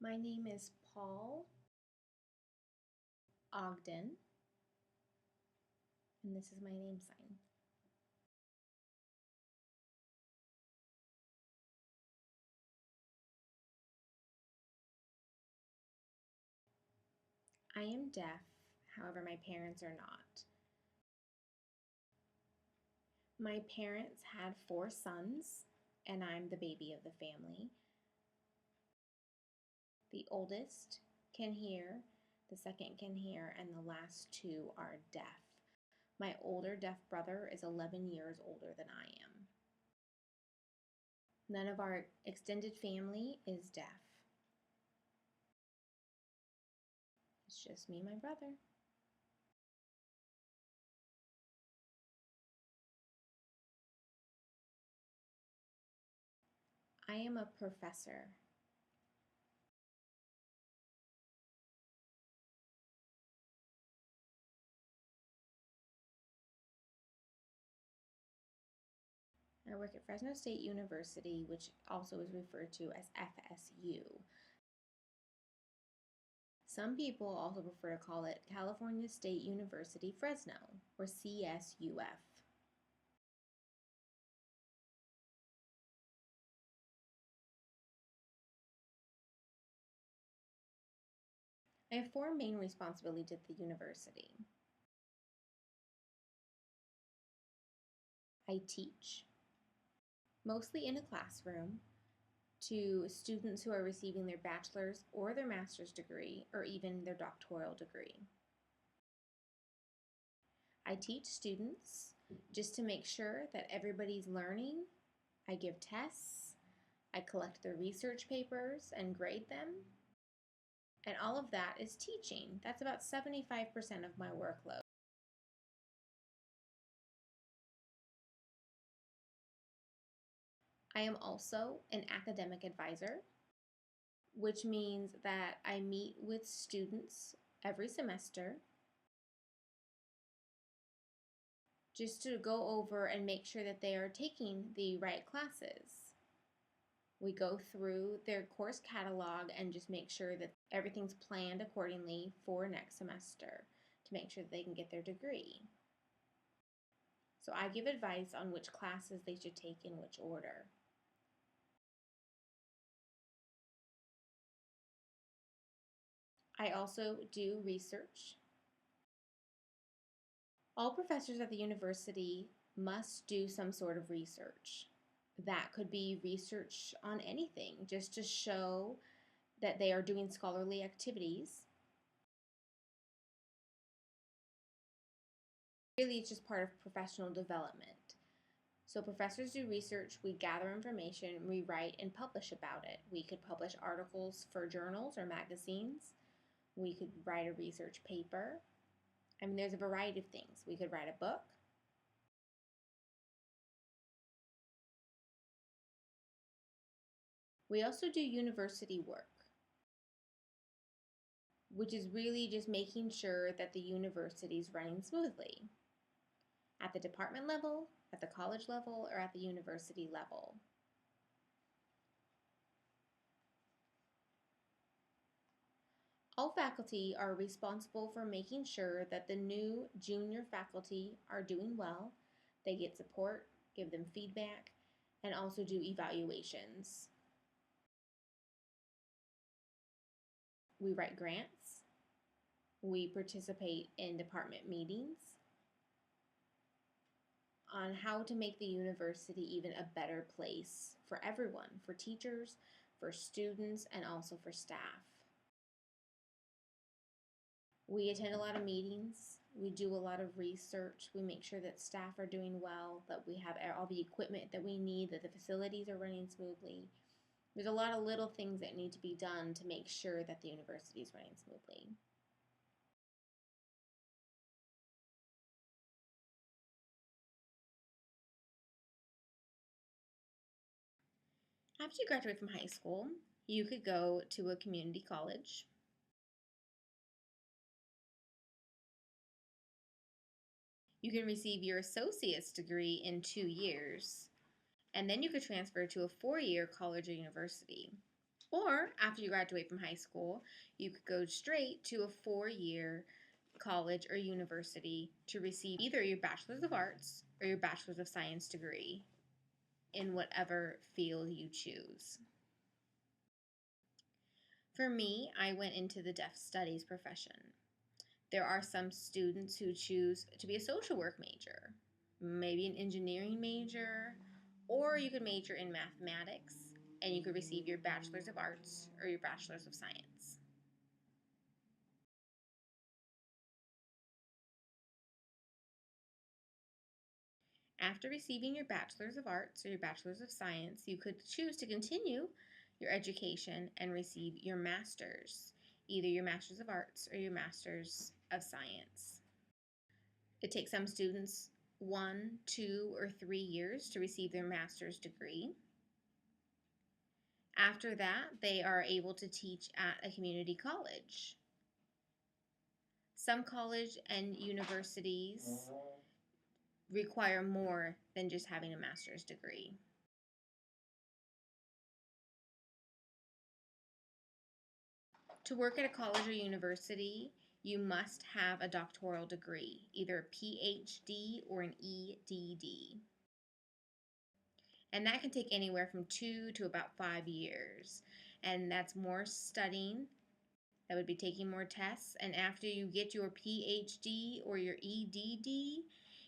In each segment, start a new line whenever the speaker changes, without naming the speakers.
My name is Paul Ogden, and this is my name sign. I am deaf, however, my parents are not. My parents had 4 sons, and I'm the baby of the family. The oldest can hear, the second can hear, and the last 2 are deaf. My older deaf brother is 11 years older than I am. None of our extended family is deaf. It's just me and my brother. I am a professor. I work at Fresno State University, which also is referred to as FSU. Some people also prefer to call it California State University Fresno, or CSUF. I have 4 main responsibilities at the university. I teach, mostly in a classroom, to students who are receiving their bachelor's or their master's degree, or even their doctoral degree. I teach students just to make sure that everybody's learning. I give tests, I collect their research papers and grade them, and all of that is teaching. That's about 75% of my workload. I am also an academic advisor, which means that I meet with students every semester just to go over and make sure that they are taking the right classes. We go through their course catalog and just make sure that everything's planned accordingly for next semester to make sure that they can get their degree. So I give advice on which classes they should take in which order. I also do research. All professors at the university must do some sort of research. That could be research on anything, just to show that they are doing scholarly activities. Really, it's just part of professional development. So professors do research, we gather information, we write and publish about it. We could publish articles for journals or magazines. We could write a research paper. I mean, there's a variety of things. We could write a book. We also do university work, which is really just making sure that the university is running smoothly at the department level, at the college level, or at the university level. All faculty are responsible for making sure that the new junior faculty are doing well. They get support, give them feedback, and also do evaluations. We write grants. We participate in department meetings on how to make the university even a better place for everyone, for teachers, for students, and also for staff. We attend a lot of meetings. We do a lot of research. We make sure that staff are doing well, that we have all the equipment that we need, that the facilities are running smoothly. There's a lot of little things that need to be done to make sure that the university is running smoothly. After you graduate from high school, you could go to a community college. You can receive your associate's degree in 2 years, and then you could transfer to a 4-year college or university. Or after you graduate from high school, you could go straight to a 4-year college or university to receive either your Bachelor's of Arts or your Bachelor's of Science degree in whatever field you choose. For me, I went into the deaf studies profession. There are some students who choose to be a social work major, maybe an engineering major, or you could major in mathematics and you could receive your Bachelor's of Arts or your Bachelor's of Science. After receiving your Bachelor's of Arts or your Bachelor's of Science, you could choose to continue your education and receive your Master's, either your Master's of Arts or your Master's of Science. It takes some students 1, 2, or 3 years to receive their master's degree. After that, they are able to teach at a community college. Some college and universities require more than just having a master's degree. To work at a college or university, you must have a doctoral degree, either a PhD or an EDD. And that can take anywhere from 2 to about 5 years. And that's more studying. That would be taking more tests. And after you get your PhD or your EDD,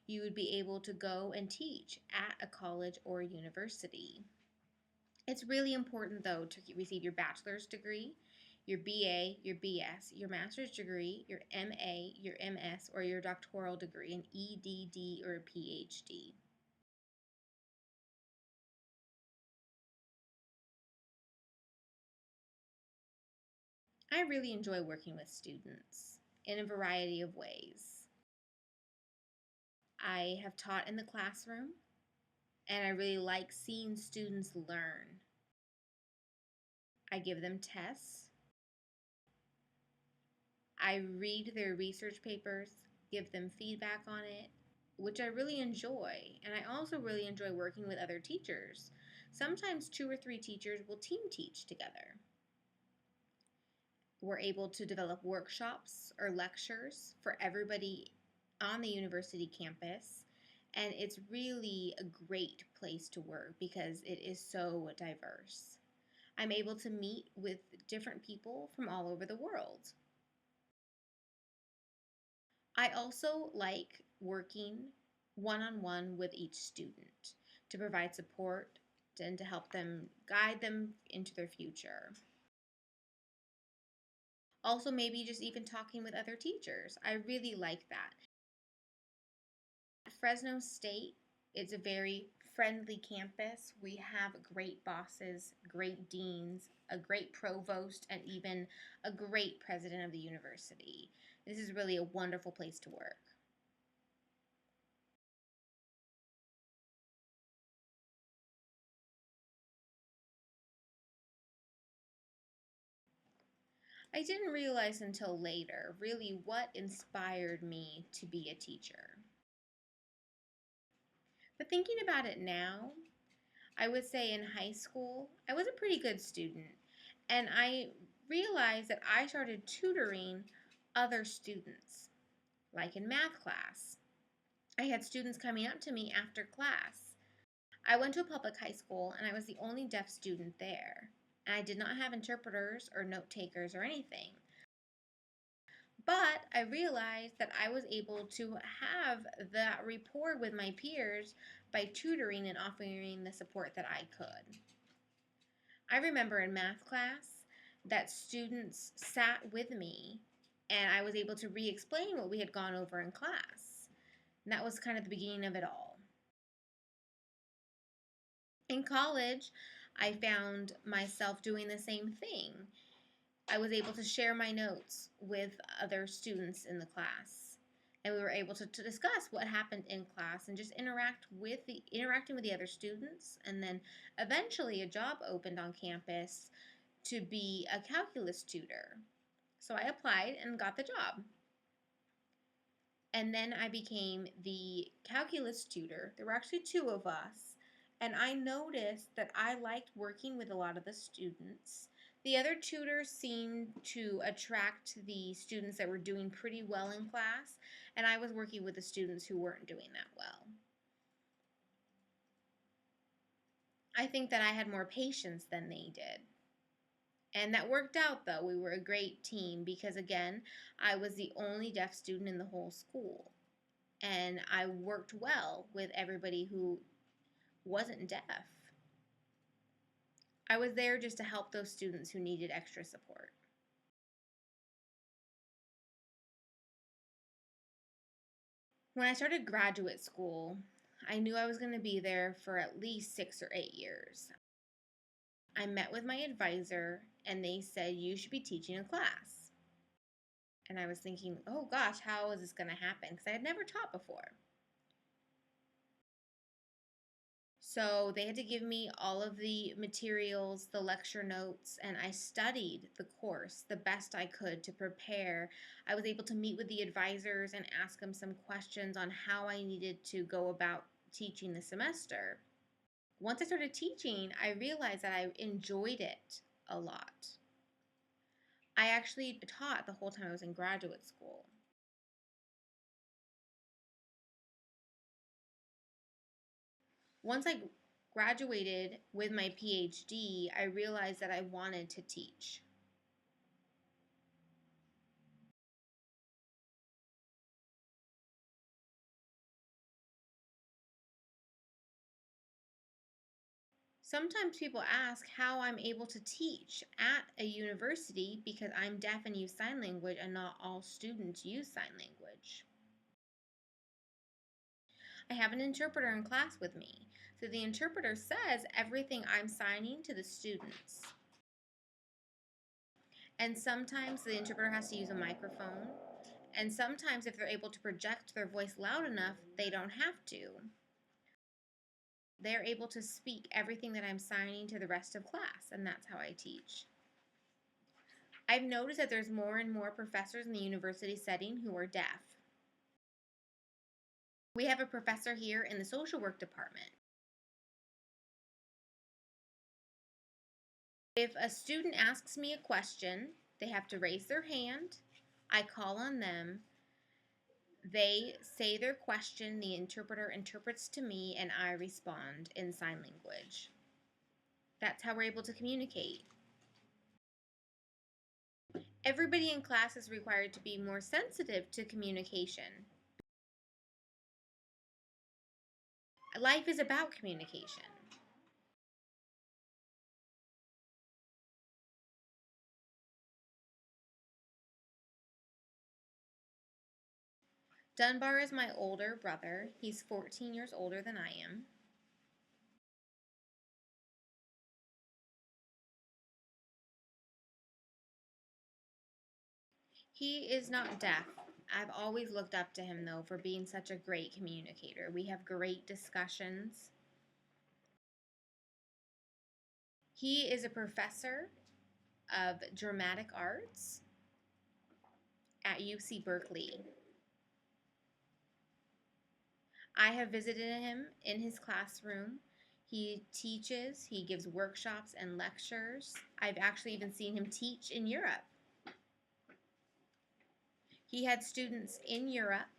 you would be able to go and teach at a college or university. It's really important, though, to receive your bachelor's degree, your BA, your BS, your master's degree, your MA, your MS, or your doctoral degree, an EDD or a PhD. I really enjoy working with students in a variety of ways. I have taught in the classroom, and I really like seeing students learn. I give them tests. I read their research papers, give them feedback on it, which I really enjoy. And I also really enjoy working with other teachers. Sometimes 2 or 3 teachers will team teach together. We're able to develop workshops or lectures for everybody on the university campus. And it's really a great place to work because it is so diverse. I'm able to meet with different people from all over the world. I also like working one-on-one with each student to provide support and to help them guide them into their future. Also, maybe just even talking with other teachers. I really like that. Fresno State is a very friendly campus. We have great bosses, great deans, a great provost, and even a great president of the university. This is really a wonderful place to work. I didn't realize until later really what inspired me to be a teacher. But thinking about it now, I would say in high school, I was a pretty good student. And I realized that I started tutoring other students, like in math class. I had students coming up to me after class. I went to a public high school and I was the only deaf student there. And I did not have interpreters or note takers or anything. But I realized that I was able to have that rapport with my peers by tutoring and offering the support that I could. I remember in math class that students sat with me and I was able to re-explain what we had gone over in class. And that was kind of the beginning of it all. In college, I found myself doing the same thing. I was able to share my notes with other students in the class. And we were able to discuss what happened in class and just interacting with the other students. And then eventually a job opened on campus to be a calculus tutor. So I applied and got the job. And then I became the calculus tutor. There were actually 2 of us. And I noticed that I liked working with a lot of the students. The other tutors seemed to attract the students that were doing pretty well in class, and I was working with the students who weren't doing that well. I think that I had more patience than they did. And that worked out, though. We were a great team because, again, I was the only deaf student in the whole school. And I worked well with everybody who wasn't deaf. I was there just to help those students who needed extra support. When I started graduate school, I knew I was going to be there for at least 6 or 8 years. I met with my advisor and they said, "You should be teaching a class." And I was thinking, oh gosh, how is this going to happen? Because I had never taught before. So they had to give me all of the materials, the lecture notes, and I studied the course the best I could to prepare. I was able to meet with the advisors and ask them some questions on how I needed to go about teaching the semester. Once I started teaching, I realized that I enjoyed it a lot. I actually taught the whole time I was in graduate school. Once I graduated with my PhD, I realized that I wanted to teach. Sometimes people ask how I'm able to teach at a university because I'm deaf and use sign language and not all students use sign language. I have an interpreter in class with me, so the interpreter says everything I'm signing to the students. And sometimes the interpreter has to use a microphone, and sometimes if they're able to project their voice loud enough, they don't have to. They're able to speak everything that I'm signing to the rest of class, and that's how I teach. I've noticed that there's more and more professors in the university setting who are deaf. We have a professor here in the social work department. If a student asks me a question, they have to raise their hand. I call on them. They say their question, the interpreter interprets to me, and I respond in sign language. That's how we're able to communicate. Everybody in class is required to be more sensitive to communication. Life is about communication. Dunbar is my older brother. He's 14 years older than I am. He is not deaf. I've always looked up to him, though, for being such a great communicator. We have great discussions. He is a professor of dramatic arts at UC Berkeley. I have visited him in his classroom. He teaches, he gives workshops and lectures. I've actually even seen him teach in Europe. He had students in Europe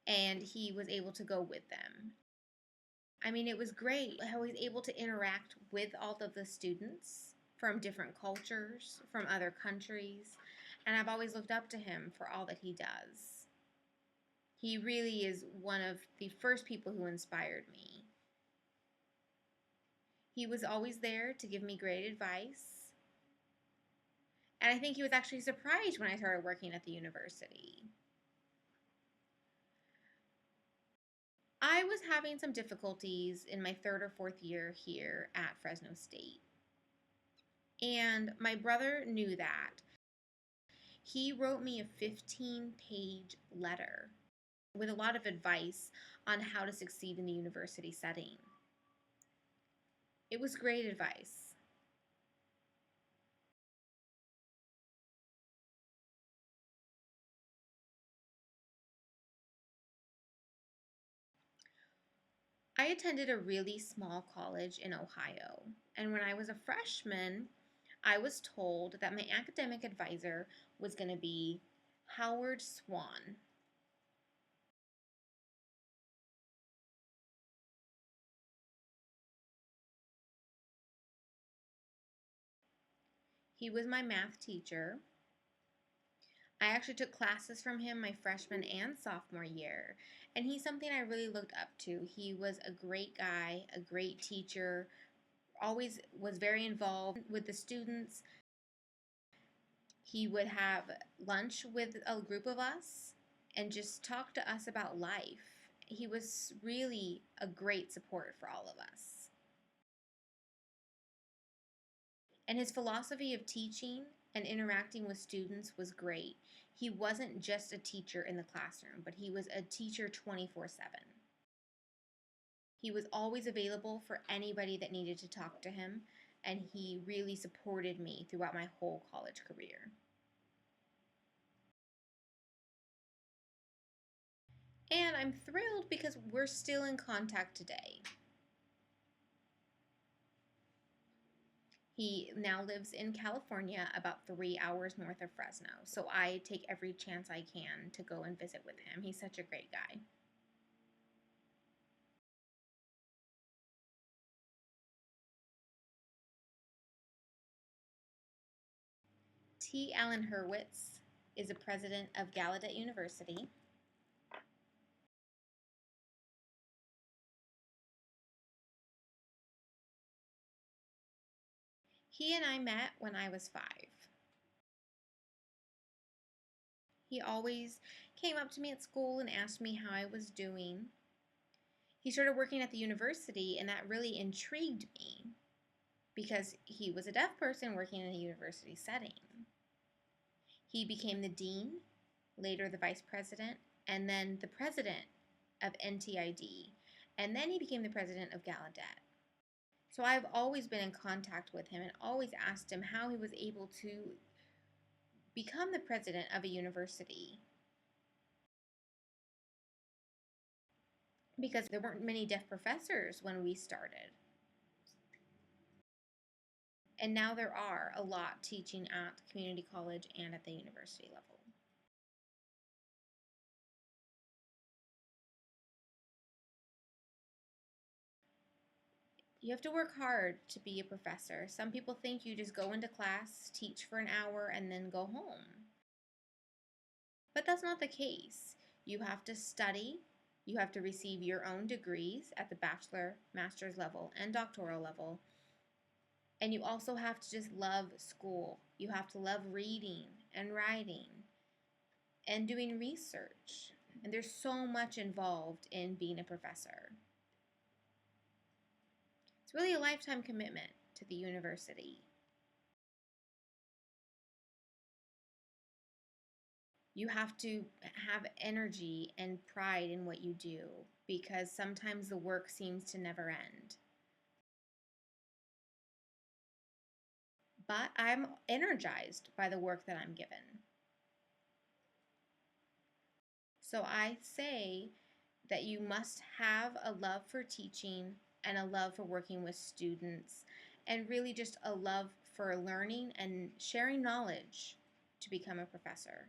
and he was able to go with them. I mean, it was great how he's able to interact with all of the students from different cultures, from other countries, and I've always looked up to him for all that he does. He really is one of the first people who inspired me. He was always there to give me great advice, and I think he was actually surprised when I started working at the university. I was having some difficulties in my third or fourth year here at Fresno State. And my brother knew that. He wrote me a 15-page letter with a lot of advice on how to succeed in the university setting. It was great advice. I attended a really small college in Ohio, and when I was a freshman, I was told that my academic advisor was going to be Howard Swan. He was my math teacher. I actually took classes from him my freshman and sophomore year, and he's something I really looked up to. He was a great guy, a great teacher, always was very involved with the students. He would have lunch with a group of us and just talk to us about life. He was really a great support for all of us. And his philosophy of teaching and interacting with students was great. He wasn't just a teacher in the classroom, but he was a teacher 24/7. He was always available for anybody that needed to talk to him, and he really supported me throughout my whole college career. And I'm thrilled because we're still in contact today. He now lives in California, about 3 hours north of Fresno, so I take every chance I can to go and visit with him. He's such a great guy. T. Allen Hurwitz is the president of Gallaudet University. He and I met when I was 5. He always came up to me at school and asked me how I was doing. He started working at the university, and that really intrigued me because he was a deaf person working in a university setting. He became the dean, later the vice president, and then the president of NTID, and then he became the president of Gallaudet. So I've always been in contact with him and always asked him how he was able to become the president of a university, because there weren't many deaf professors when we started. And now there are a lot teaching at the community college and at the university level. You have to work hard to be a professor. Some people think you just go into class, teach for an hour, and then go home. But that's not the case. You have to study, you have to receive your own degrees at the bachelor, master's level, and doctoral level. And you also have to just love school. You have to love reading and writing and doing research. And there's so much involved in being a professor. It's really a lifetime commitment to the university. You have to have energy and pride in what you do, because sometimes the work seems to never end. But I'm energized by the work that I'm given. So I say that you must have a love for teaching and a love for working with students, and really just a love for learning and sharing knowledge to become a professor.